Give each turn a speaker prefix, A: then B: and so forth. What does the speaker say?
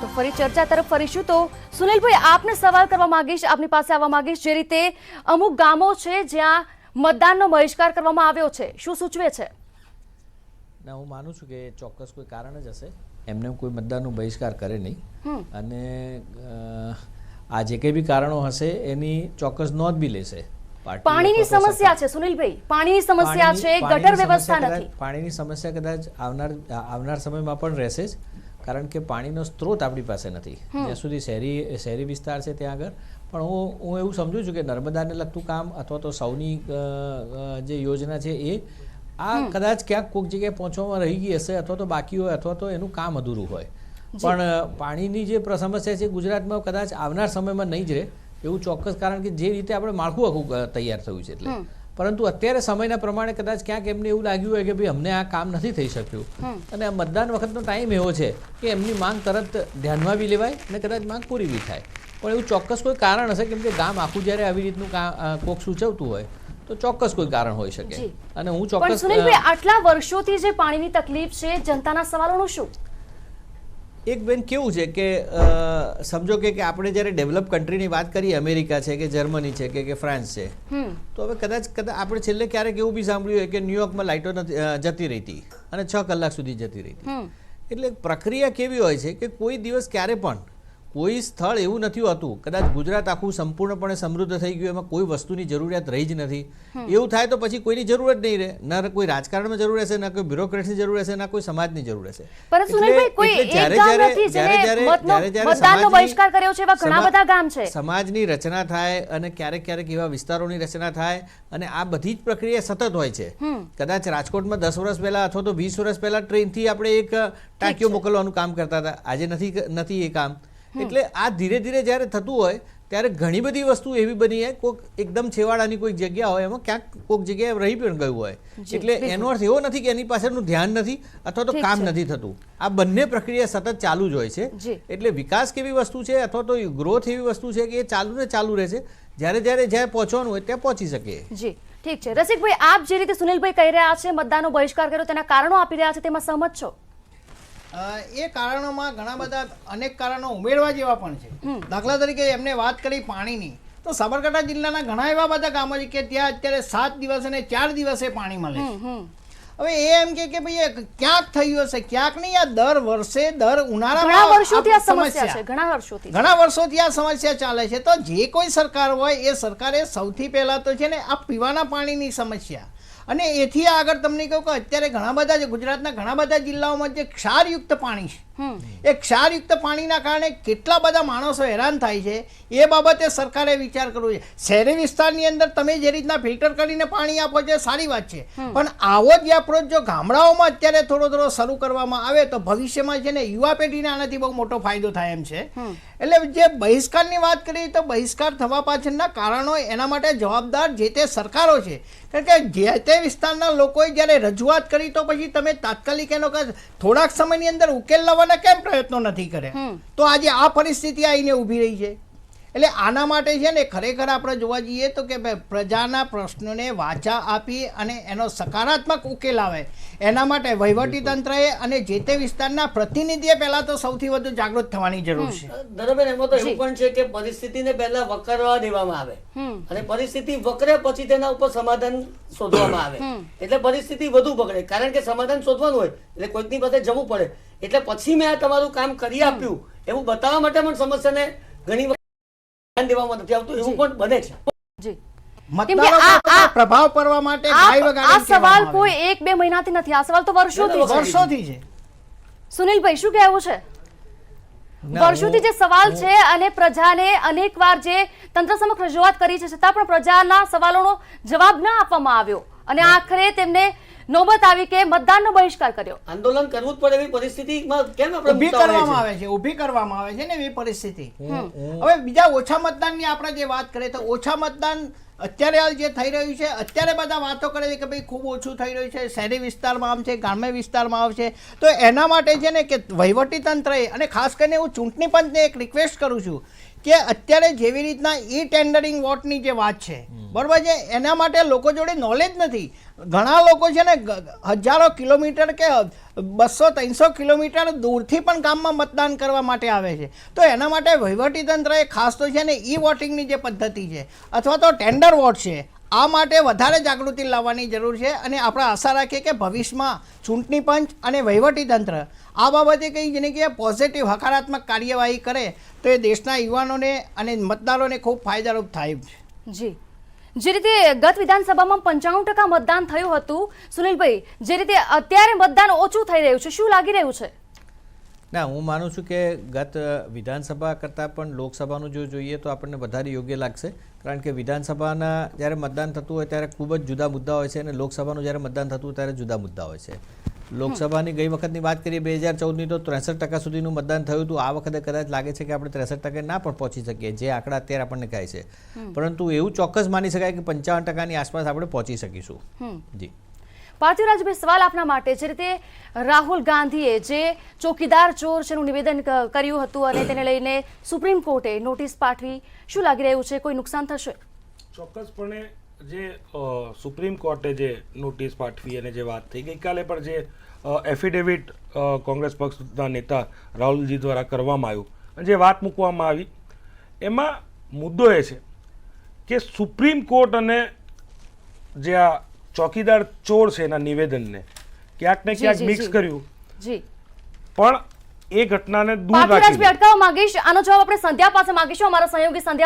A: તો ફરી ચર્ચા તરફ ફરીશું. તો સુનિલભાઈ, આપને સવાલ કરવા માંગીશ, આપની પાસે આવવા માંગીશ. જે રીતે અમુક ગામો છે જ્યાં મતદાનનો બહિષ્કાર કરવામાં આવ્યો છે, શું સૂચવે છે?
B: ના, હું માનું છું કે ચોક્કસ કોઈ કારણ જ હશે. એમને કોઈ મતદાનનો બહિષ્કાર કરે નહીં, અને આ જે કંઈ બી કારણો હશે એની ચોક્કસ નોંધ બી લેશે.
A: પાણીની સમસ્યા છે સુનિલભાઈ, પાણીની સમસ્યા છે, ગટર વ્યવસ્થા નથી.
B: પાણીની સમસ્યા કદાચ આવનાર સમયમાં પણ રહેશે જ, કારણ કે પાણીનો સ્ત્રોત આપણી પાસે નથી. જ્યાં સુધી શહેરી વિસ્તાર છે ત્યાં આગળ પણ હું એવું સમજુ છું કે નર્મદાને લગતું કામ અથવા તો સૌની જે યોજના છે એ આ કદાચ ક્યાંક કોઈક જગ્યાએ પહોંચવામાં રહી ગઈ હશે, અથવા તો બાકી હોય, અથવા તો એનું કામ અધૂરું હોય. પણ પાણીની જે સમસ્યા છે ગુજરાતમાં કદાચ આવનાર સમયમાં નહીં જ રહે એવું ચોક્કસ, કારણ કે જે રીતે આપણે માળખું આખું તૈયાર થયું છે એટલે. પરંતુ અત્યારે સમયના પ્રમાણે કદાચ ક્યાંક એમને એવું લાગ્યું હોય કે ભાઈ અમને આ કામ નથી થઈ શક્યું, અને આ મતદાન વખતનો ટાઈમ એવો છે કે એમની માંગ તરત ધ્યાનમાં બી લેવાય અને કદાચ માંગ પૂરી બી થાય. પણ એવું ચોક્કસ કોઈ કારણ હશે, કેમ કે ગામ આખું જ્યારે આવી રીતનું કોક સૂચવતું હોય તો ચોક્કસ કોઈ કારણ હોઈ શકે. અને હું ચોક્કસ
A: સુનિલભાઈ, આટલા વર્ષોથી જે પાણીની તકલીફ છે, જનતાના સવાલોનું શું?
B: એક બેન કેવું છે કે સમજો કે આપણે જ્યારે ડેવલપ કન્ટ્રીની વાત કરીએ, અમેરિકા છે કે જર્મની છે કે ફ્રાન્સ છે, તો હવે કદાચ આપણે છેલ્લે ક્યારેક એવું બી સાંભળ્યું હોય કે ન્યુયોર્કમાં લાઇટો જતી રહી હતી અને 6 કલાક સુધી જતી રહી હતી. એટલે પ્રક્રિયા કેવી હોય છે કે કોઈ દિવસ ક્યારે પણ કોઈ સ્થળ એવું નથી હોતું, કદાચ ગુજરાત આખું સંપૂર્ણપણે સમૃદ્ધ થઈ ગયું, એમાં કોઈ વસ્તુની જરૂરિયાત રહી જ નથી. એવું થાય તો પછી કોઈની જરૂર જ નહીં રહે, ના કોઈ રાજકારણમાં જરૂર હશે, ના કોઈ બ્યુરોક્રેટની જરૂર હશે, ના કોઈ સમાજની જરૂર હશે. સમાજની રચના થાય અને ક્યારેક ક્યારેક એવા વિસ્તારોની રચના થાય, અને આ બધી જ પ્રક્રિયા સતત હોય છે. કદાચ રાજકોટમાં 10 વર્ષ પહેલા અથવા તો 20 વર્ષ પહેલા ટ્રેનથી આપણે એક ટાંકીઓ મોકલવાનું કામ કરતા હતા, આજે નથી એ કામ. એટલે આ ધીરે ધીરે જ્યારે થતું હોય ત્યારે ઘણી બધી વસ્તુ એવી બની હોય, કોઈક એકદમ છેવાડાની કોઈ જગ્યા હોય એમાં ક્યાંક કોઈક જગ્યાએ રહી પણ ગયું હોય. એટલે એનો અર્થ એવો નથી કે એની પાછળનું ધ્યાન નથી અથવા તો કામ નથી થતું. આ બંને પ્રક્રિયા સતત ચાલુ જ હોય છે. એટલે વિકાસ કેવી વસ્તુ છે અથવા તો ગ્રોથ એવી વસ્તુ છે કે એ ચાલુ રહે છે. જ્યારે પહોંચવાનું હોય ત્યાં પહોંચી શકે.
A: જી ઠીક છે. રસિકભાઈ, આપ જે રીતે સુનિલભાઈ કહી રહ્યા છે મતદાનનો બહિષ્કાર કર્યો, તેના કારણો આપી રહ્યા છે, તેમાં સહમત છો?
C: એ કારણોમાં ઘણા બધા અનેક કારણો ઉમેરવા જેવા પણ છે. દાખલા તરીકે એમને વાત કરી પાણીની, તો સાબરકાંઠા જિલ્લાના ઘણા એવા બધા ગામો છે કે ત્યાં અત્યારે 7 દિવસ અને 4 દિવસે પાણી મળે છે. હવે એ એમ કે ભાઈ ક્યાંક થયું હશે, ક્યાંક નહીં. આ દર વર્ષે દર ઉનાળામાં ઘણા વર્ષોથી આ સમસ્યા ચાલે છે. તો જે કોઈ સરકાર હોય એ સરકારે સૌથી પહેલા તો છે ને આ પીવાના પાણીની સમસ્યા, અને એથી આગળ તમને કહું કે અત્યારે ઘણા બધા ગુજરાતના ઘણા બધા જિલ્લાઓમાં જે ક્ષારયુક્ત પાણી છે, એ ક્ષારયુક્ત પાણીના કારણે કેટલા બધા માણસો હેરાન થાય છે, એ બાબતે સરકારે વિચાર કરવો છે. શહેરી વિસ્તારની અંદર તમે જે રીતના ફિલ્ટર કરીને પાણી આપો છો સારી વાત છે, પણ આવો જ એપ્રોચ જો ગામડાઓમાં અત્યારે થોડો શરૂ કરવામાં આવે તો ભવિષ્યમાં છે ને યુવા પેઢીને આનાથી બહુ મોટો ફાયદો થાય એમ છે. એટલે જે બહિષ્કારની વાત કરીએ તો બહિષ્કાર થવા પાછળના કારણો એના માટે જવાબદાર જે તે સરકારો છે. કારણ કે જે તે વિસ્તારના લોકોએ જ્યારે રજૂઆત કરી તો પછી તમે તાત્કાલિક એનો થોડાક સમયની અંદર ઉકેલ લાવવાના કેમ પ્રયત્નો નથી કર્યા? તો આજે આ પરિસ્થિતિ આવીને ઊભી રહી છે. એટલે આના માટે છે ને ખરેખર આપણે જોવા જઈએ તો કે પ્રજાના પ્રશ્નોને વાચા આપી અને એનો સકારાત્મક ઉકેલ આવે એના માટે વહીવટીતંત્રએ અને જે તે વિસ્તારના પ્રતિનિધિએ પહેલા તો સૌથી વધુ જાગૃત થવાની જરૂર છે.
D: બરાબર. એમાં તો એવું પણ છે કે પરિસ્થિતિને પહેલા વકરવા દેવામાં આવે, અને પરિસ્થિતિ વકરે પછી તેના ઉપર સમાધાન શોધવામાં આવે. એટલે પરિસ્થિતિ વધુ બગડે, કારણ કે સમાધાન શોધવાનું હોય એટલે કોઈકની પાસે જવું પડે. એટલે પછી મેં આ તમારું કામ કરી આપ્યું એવું બતાવવા માટે પણ સમસ્યાને ઘણી દેવામાં નથી આવતું, એવું પણ બને છે.
C: પ્રભાવ પડવા માટે
A: આ સવાલ કોઈ 1-2 મહિનાથી નથી, આ સવાલ તો વર્ષોથી છે. સુનિલભાઈ, શું કહેવું છે? વર્ષોથી જે સવાલ છે અને પ્રજાને અનેકવાર જે તંત્ર સમક્ષ રજૂઆત કરી છે, છતાં પણ પ્રજાના સવાલોનો જવાબ ના આપવામાં આવ્યો, અને આખરે તેમને નોબત આવી કે મતદાનનો બહિષ્કાર કર્યો.
D: આંદોલન કરવું જ પડે એવી પરિસ્થિતિમાં કેમ
C: ઊભી કરવામાં આવે છે ને એવી પરિસ્થિતિ. હવે બીજા ઓછા મતદાનની આપણે જે વાત કરીએ તો ઓછા મતદાન અત્યારે જે થઈ રહ્યું છે, અત્યારે બધા વાતો કરે છે કે ભાઈ ખૂબ ઓછું થઈ રહ્યું છે, શહેરી વિસ્તારમાં આમ છે, ગ્રામ્ય વિસ્તારમાં આવશે. તો એના માટે છે ને કે વહીવટી તંત્રએ, અને ખાસ કરીને હું ચૂંટણી પંચને એક રિક્વેસ્ટ કરું છું કે અત્યારે જેવી રીતના ઈ ટેન્ડરિંગ વોટની જે વાત છે, બરોબર છે, એના માટે લોકો જોડે નોલેજ નથી. ઘણા લોકો છે ને હજારો કિલોમીટર કે 200-300 કિલોમીટર દૂરથી પણ ગામમાં મતદાન કરવા માટે આવે છે. તો એના માટે વહીવટીતંત્રએ ખાસ તો છે ને ઈ વોટિંગની જે પદ્ધતિ છે અથવા તો ટેન્ડર વોટ છે આ માટે વધારે જાગૃતિ લાવવાની જરૂર છે. અને આપણે આશા રાખીએ કે ભવિષ્યમાં ચૂંટણી પંચ અને વહીવટીતંત્ર આ બાબતે કંઈ જેને કે પોઝિટિવ હકારાત્મક કાર્યવાહી કરે તો એ દેશના યુવાનોને અને મતદારોને ખૂબ ફાયદારૂપ થાય છે.
A: જી, જે રીતે ગત વિધાનસભામાં 95% મતદાન થયું હતું, સુનિલભાઈ, જે રીતે અત્યારે મતદાન ઓછું થઈ રહ્યું છે, શું લાગી રહ્યું છે?
B: ના, હું માનું છું કે ગત વિધાનસભા કરતાં પણ લોકસભાનું જો જોઈએ તો આપણને વધારે યોગ્ય લાગશે. કારણ કે વિધાનસભાના જ્યારે મતદાન થતું હોય ત્યારે ખૂબ જ જુદા મુદ્દા હોય છે અને લોકસભાનું જ્યારે મતદાન થતું હોય ત્યારે જુદા મુદ્દા હોય છે. લોકસભાની ગઈ વખતની વાત કરીએ 2014ની તો 63% સુધીનું મતદાન થયું હતું. આ વખતે કદાચ લાગે છે કે આપણે 63% ના પણ પહોંચી શકીએ, જે આંકડા અત્યારે આપણને કહે છે. પરંતુ એવું ચોક્કસ માની શકાય કે 55% આસપાસ આપણે પહોંચી શકીશું. જી
A: પાર્થિવરાજભાઈ, સવાલ આપના માટે, જે રીતે રાહુલ ગાંધીએ જે ચોકીદાર ચોર છે એનું નિવેદન કર્યું હતું અને તેને લઈને સુપ્રીમ કોર્ટે નોટિસ પાઠવી, શું લાગી રહ્યું છે, કોઈ નુકસાન થશે?
E: ચોક્કસપણે જે સુપ્રીમ કોર્ટે જે નોટિસ પાઠવી અને જે વાત થઈ, ગઈકાલે પણ જે એફિડેવિટ કોંગ્રેસ પક્ષના નેતા રાહુલજી દ્વારા કરવામાં આવ્યું અને જે વાત મૂકવામાં આવી એમાં મુદ્દો એ છે કે સુપ્રીમ કોર્ટ અને જે આ ચોકીદાર ચોર છે એના નિવેદનને ક્યાંક ને ક્યાંક મિક્સ કર્યું.
A: જી,
E: પણ એ ઘટનાને દૂર
A: પાર્થિવરાજભાઈ
E: રાખી
A: અટકાવવા માંગીશ. આનો જવાબ આપણે સંધ્યા પાસે માંગીશું. અમારા સહયોગી સંધ્યા